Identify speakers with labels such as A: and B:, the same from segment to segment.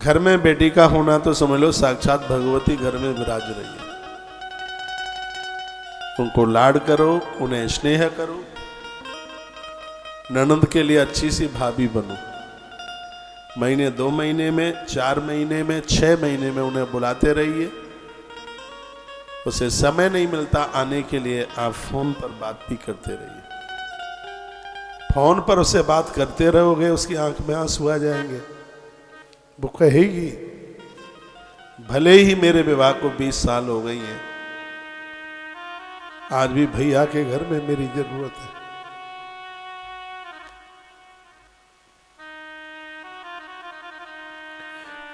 A: घर में बेटी का होना तो समझ लो साक्षात भगवती घर में विराज रही है। उनको लाड करो, उन्हें स्नेह करो, ननद के लिए अच्छी सी भाभी बनो। महीने 2 महीने में, 4 महीने में, 6 महीने में उन्हें बुलाते रहिए। उसे समय नहीं मिलता आने के लिए, आप फोन पर बात भी करते रहिए। फोन पर उससे बात करते रहोगे, उसकी आंख में आंसू आ जाएंगे। वो कहेगी भले ही मेरे विवाह को 20 साल हो गई हैं, आज भी भैया के घर में मेरी जरूरत है।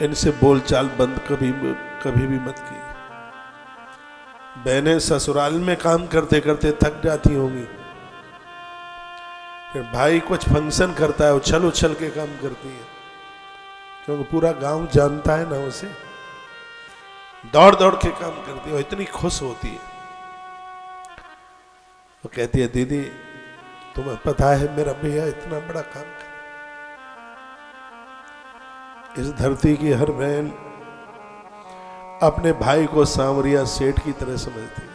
A: इनसे बोलचाल बंद कभी भी मत कीजिए। बहनें ससुराल में काम करते करते थक जाती होंगी, फिर भाई कुछ फंक्शन करता है, उछल उछल के काम करती है, क्योंकि पूरा गांव जानता है ना उसे। दौड़ दौड़ के काम करती है, वो इतनी खुश होती है। वो कहती है दीदी तुम्हें पता है मेरा भैया इतना बड़ा काम कर। इस धरती की हर बहन अपने भाई को सांवरिया सेठ की तरह समझती है।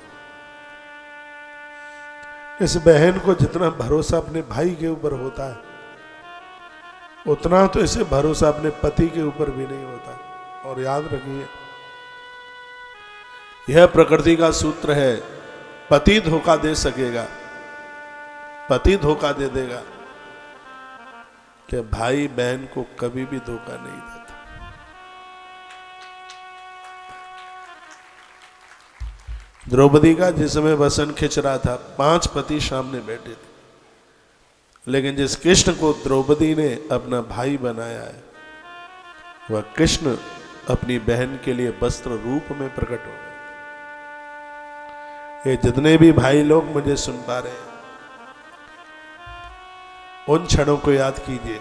A: इस बहन को जितना भरोसा अपने भाई के ऊपर होता है, उतना तो इसे भरोसा अपने पति के ऊपर भी नहीं होता। और याद रखिए, यह प्रकृति का सूत्र है, पति धोखा दे सकेगा, पति धोखा दे देगा, कि भाई बहन को कभी भी धोखा नहीं देता। द्रौपदी का जिस समय वसन खिंच रहा था, 5 पति सामने बैठे थे, लेकिन जिस कृष्ण को द्रौपदी ने अपना भाई बनाया है, वह कृष्ण अपनी बहन के लिए वस्त्र रूप में प्रकट हो गए। ये जितने भी भाई लोग मुझे सुन पा रहे हैं, उन क्षणों को याद कीजिए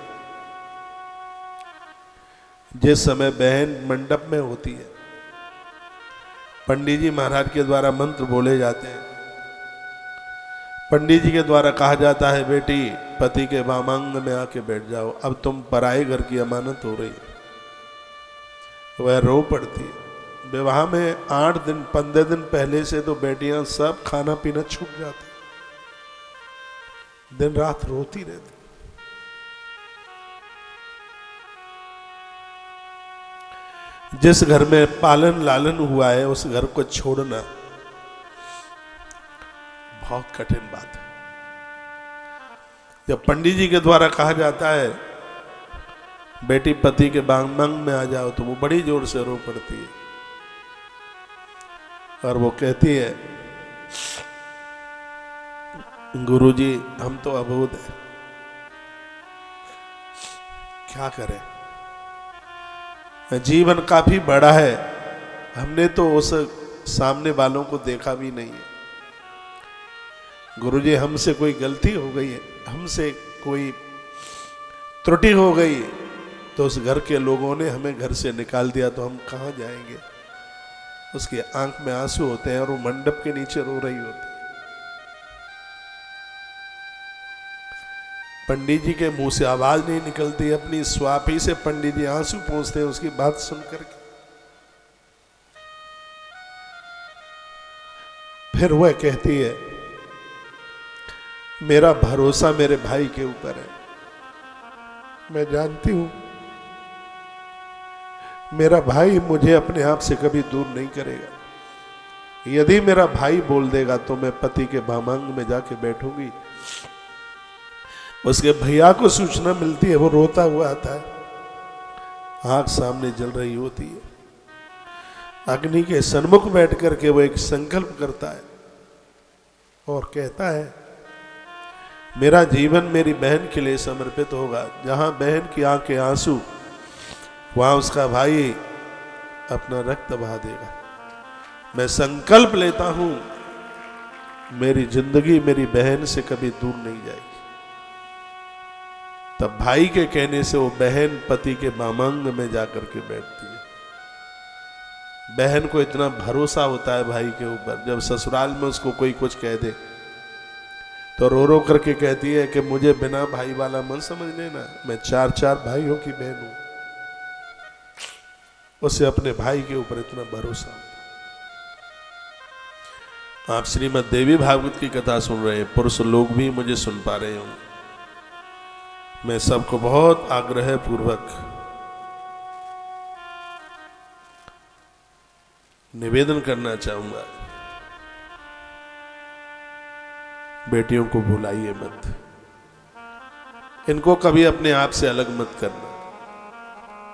A: जिस समय बहन मंडप में होती है, पंडित जी महाराज के द्वारा मंत्र बोले जाते हैं, पंडित जी के द्वारा कहा जाता है बेटी पति के वामांग में आके बैठ जाओ, अब तुम पराए घर की अमानत हो रही है। वह रो पड़ती है। विवाह में 8 दिन 15 दिन पहले से तो बेटियां सब खाना पीना छूट जाता, दिन रात रोती रहती। जिस घर में पालन लालन हुआ है, उस घर को छोड़ना बहुत कठिन बात है। जब पंडित जी के द्वारा कहा जाता है बेटी पति के वामांग में आ जाओ, तो वो बड़ी जोर से रो पड़ती है और वो कहती है गुरुजी हम तो अबोध हैं, क्या करें, जीवन काफी बड़ा है, हमने तो उस सामने वालों को देखा भी नहीं है। गुरुजी हमसे कोई गलती हो गई है, हमसे कोई त्रुटि हो गई, तो उस घर के लोगों ने हमें घर से निकाल दिया, तो हम कहाँ जाएंगे। उसकी आंख में आंसू होते हैं और वो मंडप के नीचे रो रही होती है। पंडित जी के मुंह से आवाज नहीं निकलती, अपनी स्वापी से पंडित जी आंसू पोंछते हैं उसकी बात सुनकर के। फिर वह कहती है मेरा भरोसा मेरे भाई के ऊपर है, मैं जानती हूं मेरा भाई मुझे अपने आप से कभी दूर नहीं करेगा। यदि मेरा भाई बोल देगा तो मैं पति के वामांग में जाके बैठूंगी। उसके भैया को सूचना मिलती है, वो रोता हुआ आता है, आग सामने जल रही होती है, अग्नि के सन्मुख बैठ करके वो एक संकल्प करता है और कहता है मेरा जीवन मेरी बहन के लिए समर्पित होगा। जहां बहन की आंखें आंसू, वहां उसका भाई अपना रक्त बहा देगा। मैं संकल्प लेता हूं मेरी जिंदगी मेरी बहन से कभी दूर नहीं जाएगी। तब भाई के कहने से वो बहन पति के वामांग में जाकर के बैठती है। बहन को इतना भरोसा होता है भाई के ऊपर, जब ससुराल में उसको कोई कुछ कह दे तो रो रो करके कहती है कि मुझे बिना भाई वाला मत समझ लेना, मैं 4 भाइयों की बहन हूं। उसे अपने भाई के ऊपर इतना भरोसा। आप श्रीमद् देवी भागवत की कथा सुन रहे हैं, पुरुष लोग भी मुझे सुन पा रहे होंगे। मैं सबको बहुत आग्रह पूर्वक निवेदन करना चाहूंगा, बेटियों को भुलाइए मत, इनको कभी अपने आप से अलग मत करना।